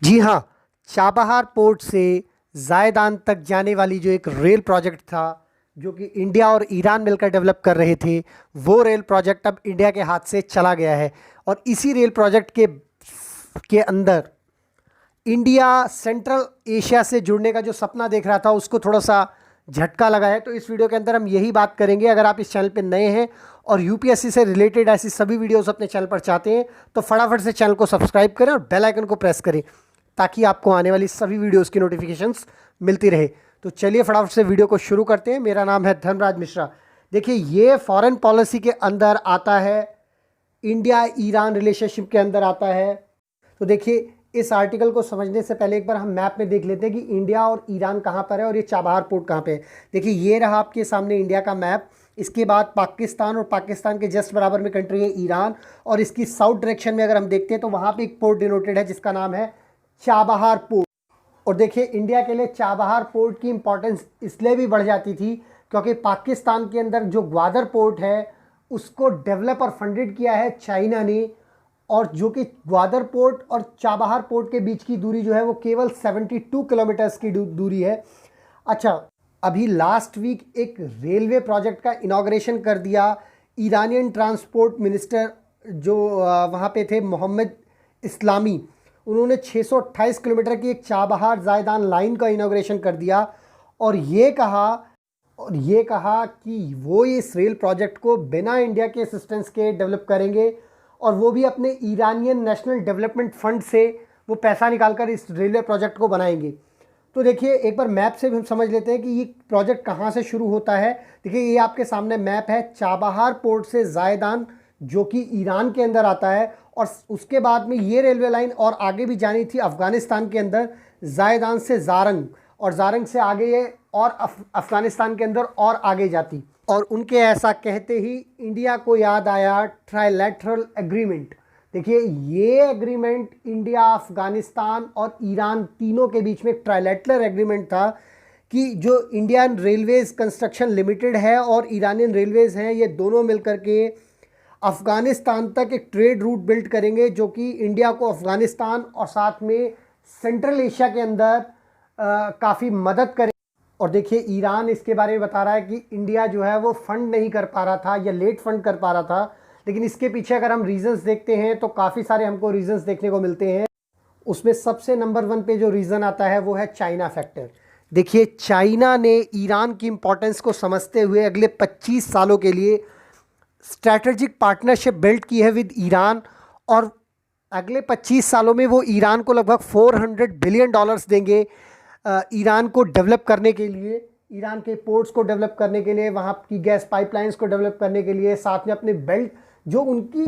जी हाँ, Chabahar port से ज़ायदान तक जाने वाली जो एक रेल प्रोजेक्ट था, जो कि इंडिया और ईरान मिलकर डेवलप कर रहे थे, वो रेल प्रोजेक्ट अब इंडिया के हाथ से चला गया है। और इसी रेल प्रोजेक्ट के अंदर इंडिया सेंट्रल एशिया से जुड़ने का जो सपना देख रहा था, उसको थोड़ा सा झटका लगा है। तो इस वीडियो के अंदर हम यही बात करेंगे। अगर आप इस चैनल पे नए हैं और यूपीएससी से रिलेटेड ऐसी सभी वीडियोस अपने चैनल पर चाहते हैं, तो फटाफट से चैनल को सब्सक्राइब करें और बेल आइकन को प्रेस करें, ताकि आपको आने वाली सभी वीडियोस की नोटिफिकेशंस मिलती रहे। तो चलिए फटाफट से वीडियो को शुरू करते हैं। मेरा नाम है धर्मराज मिश्रा। देखिए, ये फॉरेन पॉलिसी के अंदर आता है, इंडिया ईरान रिलेशनशिप के अंदर आता है। तो देखिए, इस आर्टिकल को समझने से पहले एक बार हम मैप में देख लेते हैं कि इंडिया और ईरान कहाँ पर है और ये चाबहार पोर्ट कहाँ पे है। देखिए, ये रहा आपके सामने इंडिया का मैप। इसके बाद पाकिस्तान, और पाकिस्तान के जस्ट बराबर में कंट्री है ईरान। और इसकी साउथ डायरेक्शन में अगर हम देखते हैं तो वहाँ पे एक पोर्ट डिनोटेड है जिसका नाम है चाबहार पोर्ट। और देखिए, इंडिया के लिए चाबहार पोर्ट की इंपॉर्टेंस इसलिए भी बढ़ जाती थी क्योंकि पाकिस्तान के अंदर जो ग्वादर पोर्ट है उसको डेवलप और फंडेड किया है चाइना ने। और जो कि ग्वादर पोर्ट और चाबहार पोर्ट के बीच की दूरी जो है वो केवल 72 किलोमीटर्स की दूरी है। अच्छा, अभी लास्ट वीक एक रेलवे प्रोजेक्ट का इनॉग्रेशन कर दिया ईरानियन ट्रांसपोर्ट मिनिस्टर जो वहाँ पे थे, मोहम्मद इस्लामी। उन्होंने 628 किलोमीटर की एक चाबहार जायदान लाइन का इनॉग्रेशन कर दिया और ये कहा कि वो इस रेल प्रोजेक्ट को बिना इंडिया के असिस्टेंस के डेवलप करेंगे, और वो भी अपने ईरानियन नेशनल डेवलपमेंट फंड से वो पैसा निकालकर इस रेलवे प्रोजेक्ट को बनाएंगे। तो देखिए, एक बार मैप से भी हम समझ लेते हैं कि ये प्रोजेक्ट कहाँ से शुरू होता है। देखिए, ये आपके सामने मैप है। चाबहार पोर्ट से जायदान, जो कि ईरान के अंदर आता है, और उसके बाद में ये रेलवे लाइन और आगे भी जानी थी अफ़गानिस्तान के अंदर, जायदान से जारंग, और जारंग से आगे ये और अफ़गानिस्तान के अंदर और आगे जाती। और उनके ऐसा कहते ही इंडिया को याद आया ट्राइलैटरल एग्रीमेंट। देखिए, ये एग्रीमेंट इंडिया, अफ़गानिस्तान और ईरान तीनों के बीच में एक ट्राइलैटरल एग्रीमेंट था कि जो इंडियन रेलवेज़ कंस्ट्रक्शन लिमिटेड है और ईरानियन रेलवेज़ हैं, ये दोनों मिलकर के अफ़गानिस्तान तक एक ट्रेड रूट बिल्ड करेंगे, जो कि इंडिया को अफ़गानिस्तान और साथ में सेंट्रल एशिया के अंदर काफ़ी मदद करे। और देखिए, ईरान इसके बारे में बता रहा है कि इंडिया जो है वो फंड नहीं कर पा रहा था या लेट फंड कर पा रहा था। लेकिन इसके पीछे अगर हम रीजंस देखते हैं तो काफ़ी सारे हमको रीजंस देखने को मिलते हैं। उसमें सबसे नंबर 1 पे जो रीज़न आता है वो है चाइना फैक्टर। देखिए, चाइना ने ईरान की इंपॉर्टेंस को समझते हुए अगले 25 सालों के लिए स्ट्रैटेजिक पार्टनरशिप बिल्ड की है विद ईरान। और अगले 25 सालों में वो ईरान को लगभग $400 बिलियन देंगे ईरान को डेवलप करने के लिए, ईरान के पोर्ट्स को डेवलप करने के लिए, वहाँ की गैस पाइपलाइंस को डेवलप करने के लिए, साथ में अपने बेल्ट, जो उनकी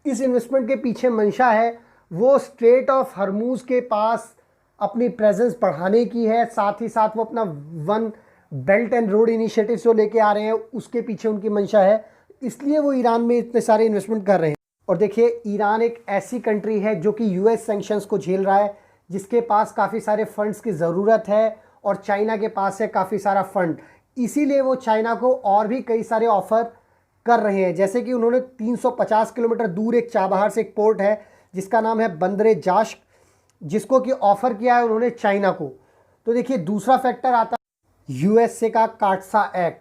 इस इन्वेस्टमेंट के पीछे मंशा है वो स्ट्रेट ऑफ हरमूज के पास अपनी प्रेजेंस बढ़ाने की है। साथ ही साथ वो अपना one belt and road initiative जो लेके आ रहे हैं उसके पीछे उनकी मंशा है, इसलिए वो ईरान में इतने सारे इन्वेस्टमेंट कर रहे हैं। और देखिए, ईरान एक ऐसी कंट्री है जो कि यूएस सैंक्शंस को झेल रहा है, जिसके पास काफ़ी सारे फंड्स की ज़रूरत है, और चाइना के पास है काफ़ी सारा फंड। इसीलिए वो चाइना को और भी कई सारे ऑफ़र कर रहे हैं। जैसे कि उन्होंने 350 किलोमीटर दूर एक चाबहार से एक पोर्ट है जिसका नाम है बंदरे जाश्क, जिसको कि ऑफ़र किया है उन्होंने चाइना को। तो देखिए, दूसरा फैक्टर आता है यूएसए का काटसा एक्ट।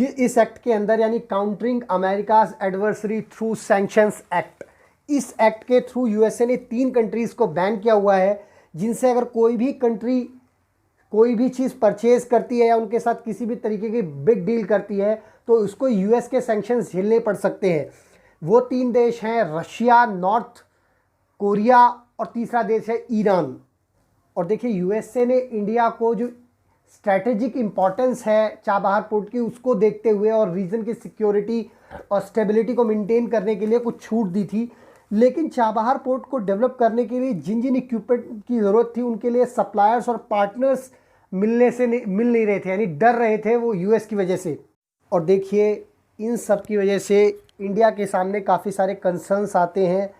इस एक्ट के अंदर, यानी countering America's adversary through sanctions act, इस एक्ट के थ्रू यूएसए ने 3 कंट्रीज़ को बैन किया हुआ है, जिनसे अगर कोई भी कंट्री कोई भी चीज़ परचेज करती है या उनके साथ किसी भी तरीके की बिग डील करती है तो उसको यूएस के सैंक्शंस झेलने पड़ सकते हैं। वो 3 देश हैं रशिया, नॉर्थ कोरिया, और तीसरा देश है ईरान। और देखिए, यूएसए ने इंडिया को जो स्ट्रैटेजिक इंपॉर्टेंस है चाबहार पोर्ट की, उसको देखते हुए और रीजन की सिक्योरिटी और स्टेबिलिटी को मेंटेन करने के लिए कुछ छूट दी थी। लेकिन चाबहार पोर्ट को डेवलप करने के लिए जिन जिन इक्विपमेंट की ज़रूरत थी उनके लिए सप्लायर्स और पार्टनर्स मिल नहीं रहे थे, यानी डर रहे थे वो यूएस की वजह से। और देखिए, इन सब की वजह से इंडिया के सामने काफ़ी सारे कंसर्न्स आते हैं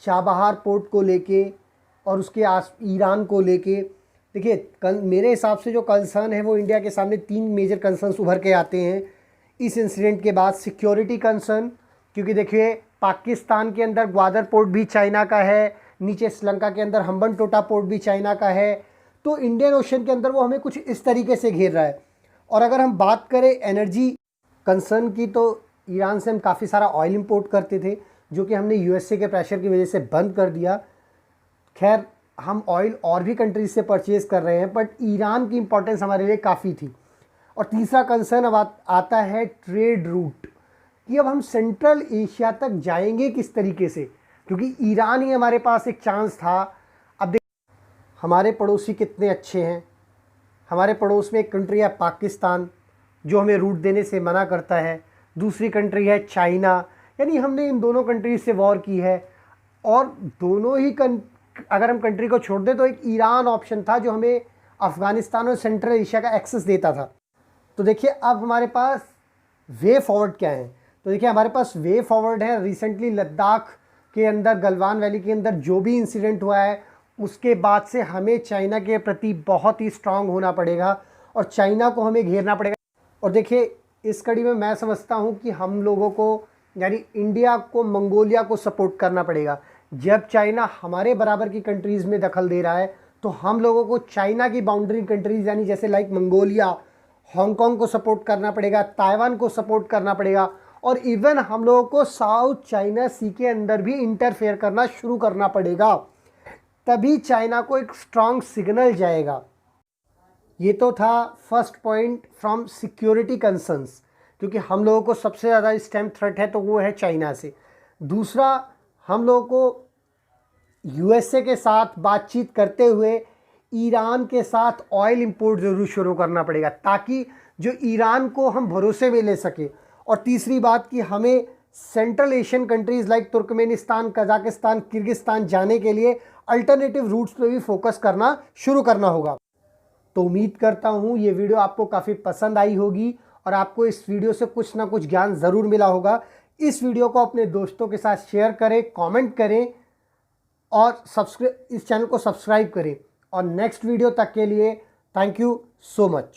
चाबहार पोर्ट को लेके और उसके ईरान को लेके। देखिए, मेरे हिसाब से जो कंसर्न है वो इंडिया के सामने 3 मेजर कंसर्न्स उभर के आते हैं इस इंसिडेंट के बाद। सिक्योरिटी कंसर्न, क्योंकि देखिए, पाकिस्तान के अंदर ग्वादर पोर्ट भी चाइना का है, नीचे श्रीलंका के अंदर हम्बनटोटा पोर्ट भी चाइना का है। तो इंडियन ओशन के अंदर वो हमें कुछ इस तरीके से घेर रहा है। और अगर हम बात करें एनर्जी कंसर्न की, तो ईरान से हम काफ़ी सारा ऑयल इंपोर्ट करते थे, जो कि हमने यूएसए के प्रेशर की वजह से बंद कर दिया। खैर, हम ऑयल और भी कंट्रीज से परचेज़ कर रहे हैं, बट ईरान की इंपॉर्टेंस हमारे लिए काफ़ी थी। और तीसरा कंसर्न अब आता है ट्रेड रूट, कि अब हम सेंट्रल एशिया तक जाएंगे किस तरीके से, क्योंकि ईरान ही हमारे पास एक चांस था। अब देख, हमारे पड़ोसी कितने अच्छे हैं। हमारे पड़ोस में एक कंट्री है पाकिस्तान, जो हमें रूट देने से मना करता है। दूसरी कंट्री है चाइना, यानी हमने इन दोनों कंट्रीज से वॉर की है। और दोनों ही अगर हम कंट्री को छोड़ दें तो एक ईरान ऑप्शन था, जो हमें अफ़गानिस्तान और सेंट्रल एशिया का एक्सेस देता था। तो देखिए, अब हमारे पास वे फॉरवर्ड क्या है। तो देखिए, हमारे पास वे फॉरवर्ड है। रिसेंटली लद्दाख के अंदर, गलवान वैली के अंदर जो भी इंसिडेंट हुआ है, उसके बाद से हमें चाइना के प्रति बहुत ही स्ट्रांग होना पड़ेगा और चाइना को हमें घेरना पड़ेगा। और देखिए, इस कड़ी में मैं समझता हूँ कि हम लोगों को, यानी इंडिया को, मंगोलिया को सपोर्ट करना पड़ेगा। जब चाइना हमारे बराबर की कंट्रीज़ में दखल दे रहा है, तो हम लोगों को चाइना की बाउंड्री कंट्रीज़, यानी जैसे लाइक मंगोलिया, हांगकांग को सपोर्ट करना पड़ेगा, ताइवान को सपोर्ट करना पड़ेगा। और इवन हम लोगों को साउथ चाइना सी के अंदर भी इंटरफेयर करना शुरू करना पड़ेगा, तभी चाइना को एक स्ट्रांग सिग्नल जाएगा। ये तो था first point from security concerns, क्योंकि हम लोगों को सबसे ज़्यादा इस टाइम थ्रेट है तो वो है चाइना से। दूसरा, हम लोगों को यूएसए के साथ बातचीत करते हुए ईरान के साथ ऑयल इंपोर्ट ज़रूर शुरू करना पड़ेगा, ताकि जो ईरान को हम भरोसे में ले सके। और तीसरी बात कि हमें central Asian countries like Turkmenistan, Kazakhstan, Kyrgyzstan जाने के लिए अल्टरनेटिव रूट्स पे भी फोकस करना शुरू करना होगा। तो उम्मीद करता हूँ ये वीडियो आपको काफ़ी पसंद आई होगी और आपको इस वीडियो से कुछ ना कुछ ज्ञान ज़रूर मिला होगा। इस वीडियो को अपने दोस्तों के साथ शेयर करें, कमेंट करें और इस चैनल को सब्सक्राइब करें। और नेक्स्ट वीडियो तक के लिए थैंक यू सो मच।